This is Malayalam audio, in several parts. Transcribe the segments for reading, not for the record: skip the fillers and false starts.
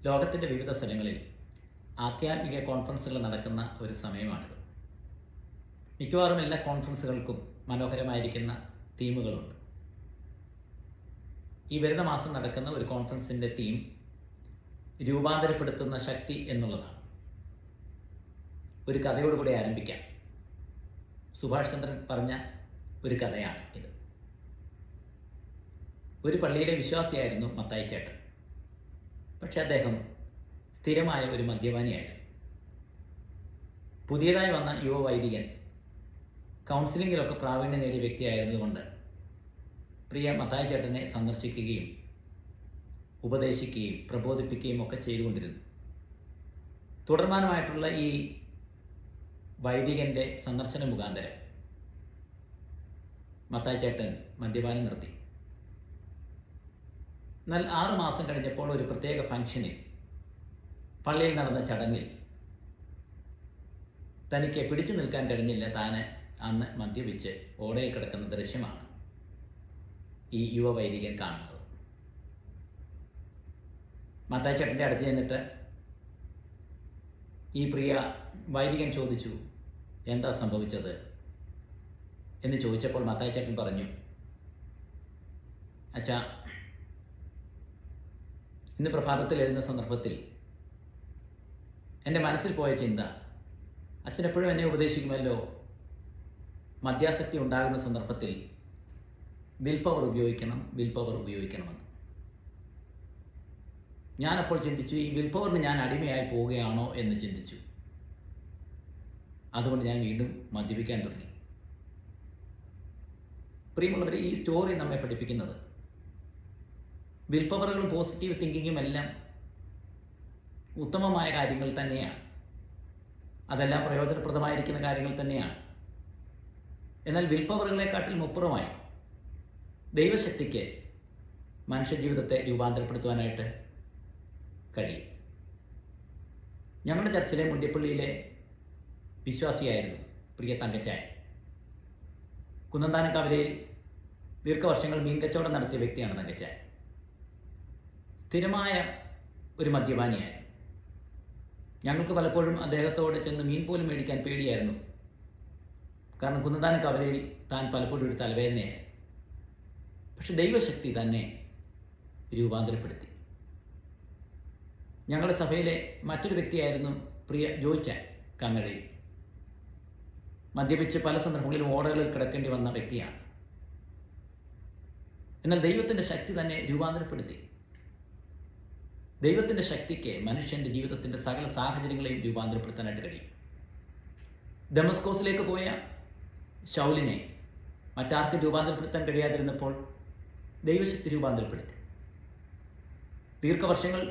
ലോകത്തിൻ്റെ വിവിധ സ്ഥലങ്ങളിൽ ആധ്യാത്മിക കോൺഫറൻസുകൾ നടക്കുന്ന ഒരു സമയമാണിത്. മിക്കവാറും എല്ലാ കോൺഫറൻസുകൾക്കും മനോഹരമായിരിക്കുന്ന തീമുകളുണ്ട്. ഈ വരുന്ന മാസം നടക്കുന്ന ഒരു കോൺഫറൻസിൻ്റെ തീം രൂപാന്തരപ്പെടുത്തുന്ന ശക്തി എന്നുള്ളതാണ്. ഒരു കഥയോടുകൂടി ആരംഭിക്കാം. സുഭാഷ് ചന്ദ്രൻ പറഞ്ഞ ഒരു കഥയാണ് ഇത്. ഒരു പള്ളിയിലെ വിശ്വാസിയായിരുന്നു മത്തായി ചേട്ടൻ. പക്ഷെ അദ്ദേഹം സ്ഥിരമായ ഒരു മദ്യപാനിയായിരുന്നു. പുതിയതായി വന്ന യുവ വൈദികൻ കൗൺസിലിങ്ങിലൊക്കെ പ്രാവീണ്യം നേടിയ വ്യക്തിയായിരുന്നതുകൊണ്ട് പ്രിയ മത്തായി ചേട്ടനെ സന്ദർശിക്കുകയും ഉപദേശിക്കുകയും പ്രബോധിപ്പിക്കുകയും ഒക്കെ ചെയ്തുകൊണ്ടിരുന്നു. തുടർമാനമായിട്ടുള്ള ഈ വൈദികൻ്റെ സന്ദർശന മുഖാന്തരം മത്തായി ചേട്ടൻ മദ്യപാനം നിർത്തി. എന്നാൽ 6 മാസം കഴിഞ്ഞപ്പോൾ ഒരു പ്രത്യേക ഫംഗ്ഷനിൽ പള്ളിയിൽ നടന്ന ചടങ്ങിൽ തനിക്ക് പിടിച്ചു നിൽക്കാൻ കഴിഞ്ഞില്ല. താന് അന്ന് മദ്യപിച്ച് ഓടയിൽ കിടക്കുന്ന ദൃശ്യമാണ് ഈ യുവ വൈദികൻ കാണുന്നത്. മത്തായി ചേട്ടൻ്റെ അടുത്ത് ചെന്നിട്ട് ഈ പ്രിയ വൈദികൻ ചോദിച്ചു, എന്താ സംഭവിച്ചത് എന്ന് ചോദിച്ചപ്പോൾ മത്തായി ചേട്ടൻ പറഞ്ഞു, അച്ഛാ, ഇന്ന് പ്രഭാതത്തിൽ എഴുന്ന സന്ദർഭത്തിൽ എൻ്റെ മനസ്സിൽ പോയ ചിന്ത, അച്ഛൻ എപ്പോഴും എന്നെ ഉപദേശിക്കുമല്ലോ, മദ്യാസക്തി ഉണ്ടാകുന്ന സന്ദർഭത്തിൽ വിൽ പവർ ഉപയോഗിക്കണമെന്ന്. ഞാനപ്പോൾ ചിന്തിച്ചു, ഈ വിൽ പവറിന് ഞാൻ അടിമയായി പോവുകയാണോ എന്ന് ചിന്തിച്ചു. അതുകൊണ്ട് ഞാൻ വീണ്ടും മദ്യപിക്കാൻ തുടങ്ങി. പ്രിയമുള്ളവരെ, ഈ സ്റ്റോറി നമ്മെ പഠിപ്പിക്കുന്നത് വിൽ പവറുകളും പോസിറ്റീവ് തിങ്കിങ്ങും എല്ലാം ഉത്തമമായ കാര്യങ്ങൾ തന്നെയാണ്. അതെല്ലാം പ്രയോജനപ്രദമായിരിക്കുന്ന കാര്യങ്ങൾ തന്നെയാണ്. എന്നാൽ വിൽ പവറുകളെക്കാട്ടിലും അപ്പുറമായി ദൈവശക്തിക്ക് മനുഷ്യജീവിതത്തെ രൂപാന്തരപ്പെടുത്തുവാനായിട്ട് കഴിയും. ഞങ്ങളുടെ ചർച്ചിലെ മുണ്ടിപ്പള്ളിയിലെ വിശ്വാസിയായിരുന്നു പ്രിയ തങ്കച്ചായൻ. കുന്നന്താനക്കവലയിൽ ദീർഘവർഷങ്ങൾ മീൻ കച്ചവടം നടത്തിയ വ്യക്തിയാണ് തങ്കച്ചായൻ. സ്ഥിരമായ ഒരു മദ്യപാനിയായിരുന്നു. ഞങ്ങൾക്ക് പലപ്പോഴും അദ്ദേഹത്തോട് ചെന്ന് മീൻ പോലും മേടിക്കാൻ പേടിയായിരുന്നു. കാരണം കുന്നന്താനക്കവലയിൽ താൻ പലപ്പോഴും ഒരു തലവേദനയായിരുന്നു. പക്ഷെ ദൈവശക്തി തന്നെ രൂപാന്തരപ്പെടുത്തി. ഞങ്ങളുടെ സഭയിലെ മറ്റൊരു വ്യക്തിയായിരുന്നു പ്രിയ ജോയിച്ചാൻ കങ്ങഴയിൽ. മദ്യപിച്ച് പല സന്ദർഭങ്ങളിലും ഓടകളിൽ കിടക്കേണ്ടി വന്ന വ്യക്തിയാണ്. എന്നാൽ ദൈവത്തിൻ്റെ ശക്തി തന്നെ രൂപാന്തരപ്പെടുത്തി. ദൈവത്തിൻ്റെ ശക്തിക്ക് മനുഷ്യൻ്റെ ജീവിതത്തിൻ്റെ സകല സാഹചര്യങ്ങളെയും രൂപാന്തരപ്പെടുത്താനായിട്ട് കഴിയും. ദമസ്കോസിലേക്ക് പോയ ശൗലിനെ മറ്റാർക്കും രൂപാന്തരപ്പെടുത്താൻ കഴിയാതിരുന്നപ്പോൾ ദൈവശക്തി രൂപാന്തരപ്പെടുത്തി. ദീർഘവർഷങ്ങൾ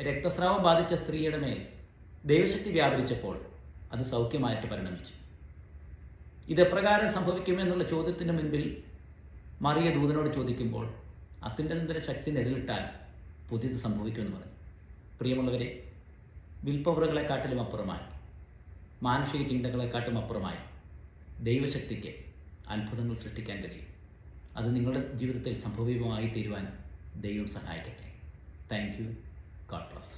രക്തസ്രാവം ബാധിച്ച സ്ത്രീയുടെ മേൽ ദൈവശക്തി വ്യാപരിച്ചപ്പോൾ അത് സൗഖ്യമായിട്ട് പരിണമിച്ചു. ഇതെപ്രകാരം സംഭവിക്കുമെന്നുള്ള ചോദ്യത്തിന് മുൻപിൽ മറിയ ദൂതനോട് ചോദിക്കുമ്പോൾ അത്യുന്നതന്റെ ശക്തി നെടിലിട്ടാൽ പുതിയത് സംഭവിക്കുമെന്ന് പറഞ്ഞു. പ്രിയമുള്ളവരെ, വിൽപ്പവറുകളെക്കാട്ടിലും അപ്പുറമായി, മാനുഷിക ചിന്തകളെക്കാട്ടും അപ്പുറമായി ദൈവശക്തിക്ക് അത്ഭുതങ്ങൾ സൃഷ്ടിക്കാൻ കഴിയും. അത് നിങ്ങളുടെ ജീവിതത്തിൽ സംഭവ്യമായി തീരുവാൻ ദൈവം സഹായിക്കട്ടെ. Thank you. God bless.